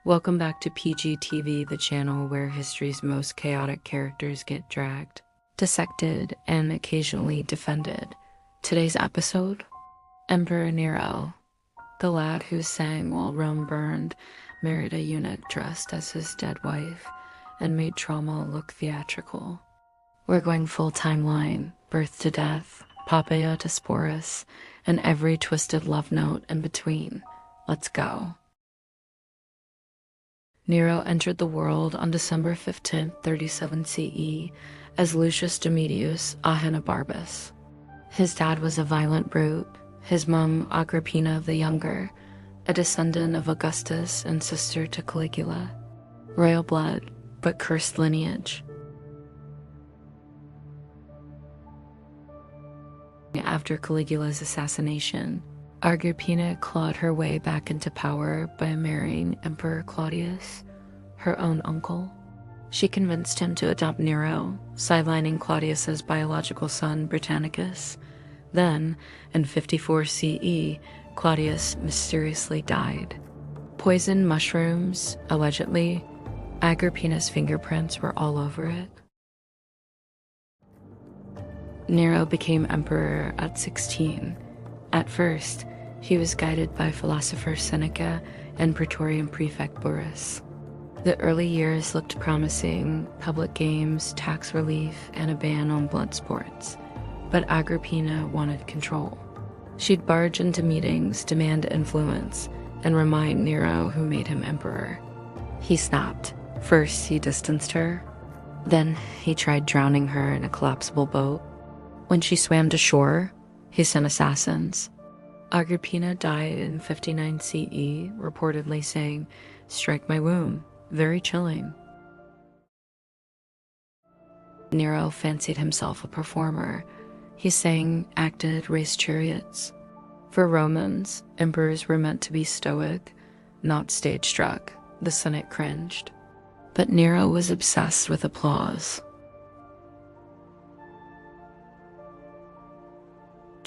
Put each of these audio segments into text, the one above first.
Welcome back to PGTV, the channel where history's most chaotic characters get dragged, dissected, and occasionally defended. Today's episode: Emperor Nero, the lad who sang while Rome burned, married a eunuch dressed as his dead wife, and made trauma look theatrical. We're going full timeline, birth to death, Poppaea to Sporus, and every twisted love note in between. Let's go. Nero entered the world on December 15, 37 CE, as Lucius Domitius Ahenobarbus. His dad was a violent brute, his mom Agrippina the Younger, a descendant of Augustus and sister to Caligula. Royal blood, but cursed lineage. After Caligula's assassination, Agrippina clawed her way back into power by marrying Emperor Claudius, her own uncle. She convinced him to adopt Nero, sidelining Claudius's biological son Britannicus. Then, in 54 CE, Claudius mysteriously died. Poisoned mushrooms, allegedly. Agrippina's fingerprints were all over it. Nero became emperor at 16. At first, he was guided by philosopher Seneca and Praetorian prefect Sporus. The early years looked promising: public games, tax relief, and a ban on blood sports. But Agrippina wanted control. She'd barge into meetings, demand influence, and remind Nero who made him emperor. He snapped. First, he distanced her. Then, he tried drowning her in a collapsible boat. When she swam to shore, he sent assassins. Agrippina died in 59 CE, reportedly saying, "Strike my womb." Very chilling. Nero fancied himself a performer. He sang, acted, raced chariots. For Romans, emperors were meant to be stoic, not stage-struck. The Senate cringed. But Nero was obsessed with applause.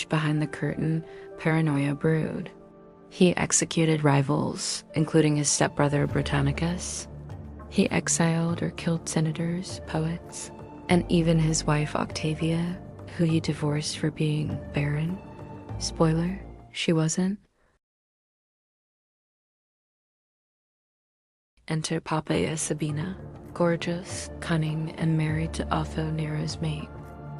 Behind the curtain, paranoia brewed. He executed rivals, including his stepbrother Britannicus. He exiled or killed senators, poets, and even his wife Octavia, who he divorced for being barren. Spoiler, she wasn't. Enter Poppaea Sabina, gorgeous, cunning, and married to Otho, Nero's mate.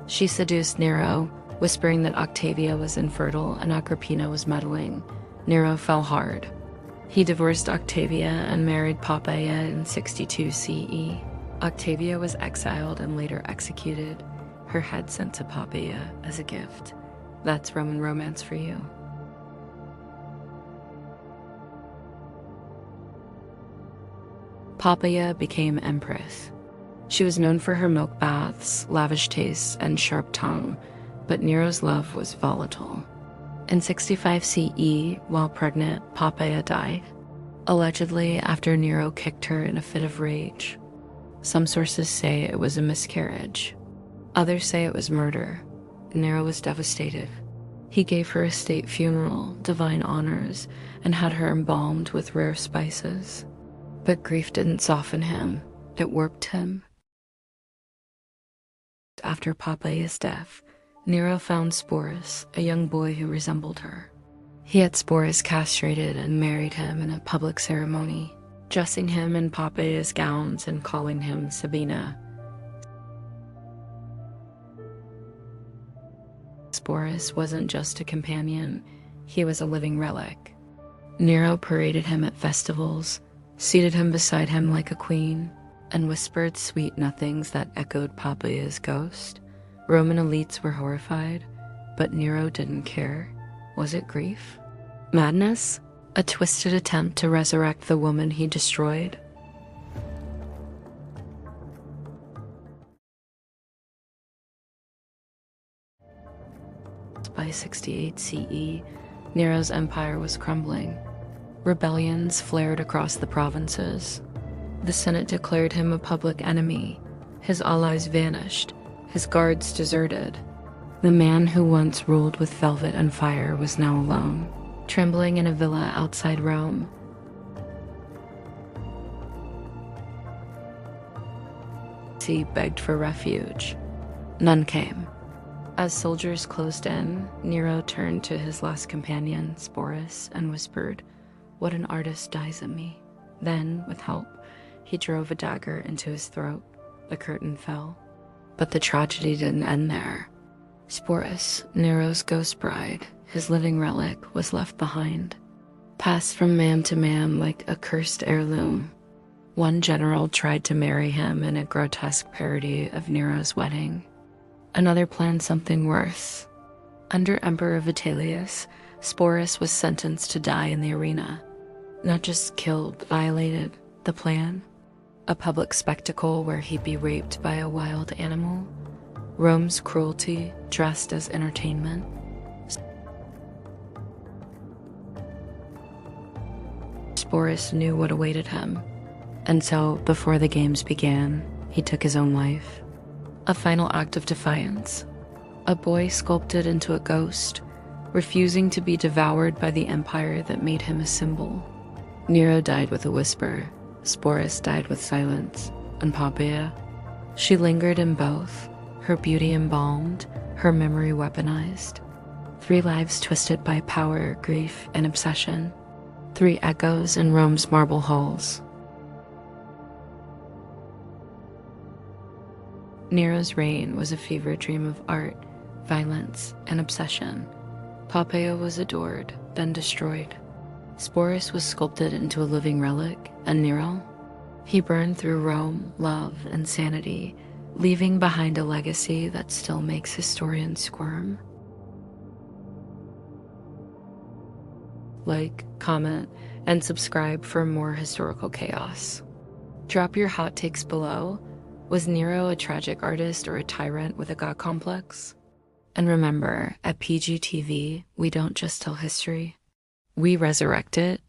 She seduced Nero, whispering that Octavia was infertile and Agrippina was meddling. Nero fell hard. He divorced Octavia and married Poppaea in 62 CE. Octavia was exiled and later executed, her head sent to Poppaea as a gift. That's Roman romance for you. Poppaea became empress. She was known for her milk baths, lavish tastes, and sharp tongue, but Nero's love was volatile. In 65 CE, while pregnant, Poppaea died, allegedly after Nero kicked her in a fit of rage. Some sources say it was a miscarriage. Others say it was murder. Nero was devastated. He gave her a state funeral, divine honors, and had her embalmed with rare spices. But grief didn't soften him. It warped him. After Poppaea's death, Nero found Sporus, a young boy who resembled her. He had Sporus castrated and married him in a public ceremony, dressing him in Poppaea's gowns and calling him Sabina. Sporus wasn't just a companion, he was a living relic. Nero paraded him at festivals, seated him beside him like a queen, and whispered sweet nothings that echoed Poppaea's ghost. Roman elites were horrified, but Nero didn't care. Was it grief? Madness? A twisted attempt to resurrect the woman he destroyed? By 68 CE, Nero's empire was crumbling. Rebellions flared across the provinces. The Senate declared him a public enemy. His allies vanished. His guards deserted. The man who once ruled with velvet and fire was now alone, trembling in a villa outside Rome. He begged for refuge. None came. As soldiers closed in, Nero turned to his last companion, Sporus, and whispered, "What an artist dies at me." Then, with help, he drove a dagger into his throat. The curtain fell. But the tragedy didn't end there. Sporus, Nero's ghost bride, his living relic, was left behind, passed from man to man like a cursed heirloom. One general tried to marry him in a grotesque parody of Nero's wedding. Another planned something worse. Under Emperor Vitellius, Sporus was sentenced to die in the arena. Not just killed, violated. The plan? A public spectacle where he'd be raped by a wild animal. Rome's cruelty dressed as entertainment. Sporus knew what awaited him. And so, before the games began, he took his own life. A final act of defiance. A boy sculpted into a ghost, refusing to be devoured by the empire that made him a symbol. Nero died with a whisper. Sporus died with silence. And Poppaea? She lingered in both, her beauty embalmed, her memory weaponized. 3 lives twisted by power, grief, and obsession. 3 echoes in Rome's marble halls. Nero's reign was a fever dream of art, violence, and obsession. Poppaea was adored, then destroyed. Sporus was sculpted into a living relic, and Nero? He burned through Rome, love, and sanity, leaving behind a legacy that still makes historians squirm. Like, comment, and subscribe for more historical chaos. Drop your hot takes below. Was Nero a tragic artist or a tyrant with a god complex? And remember, at PGTV, we don't just tell history. We resurrect it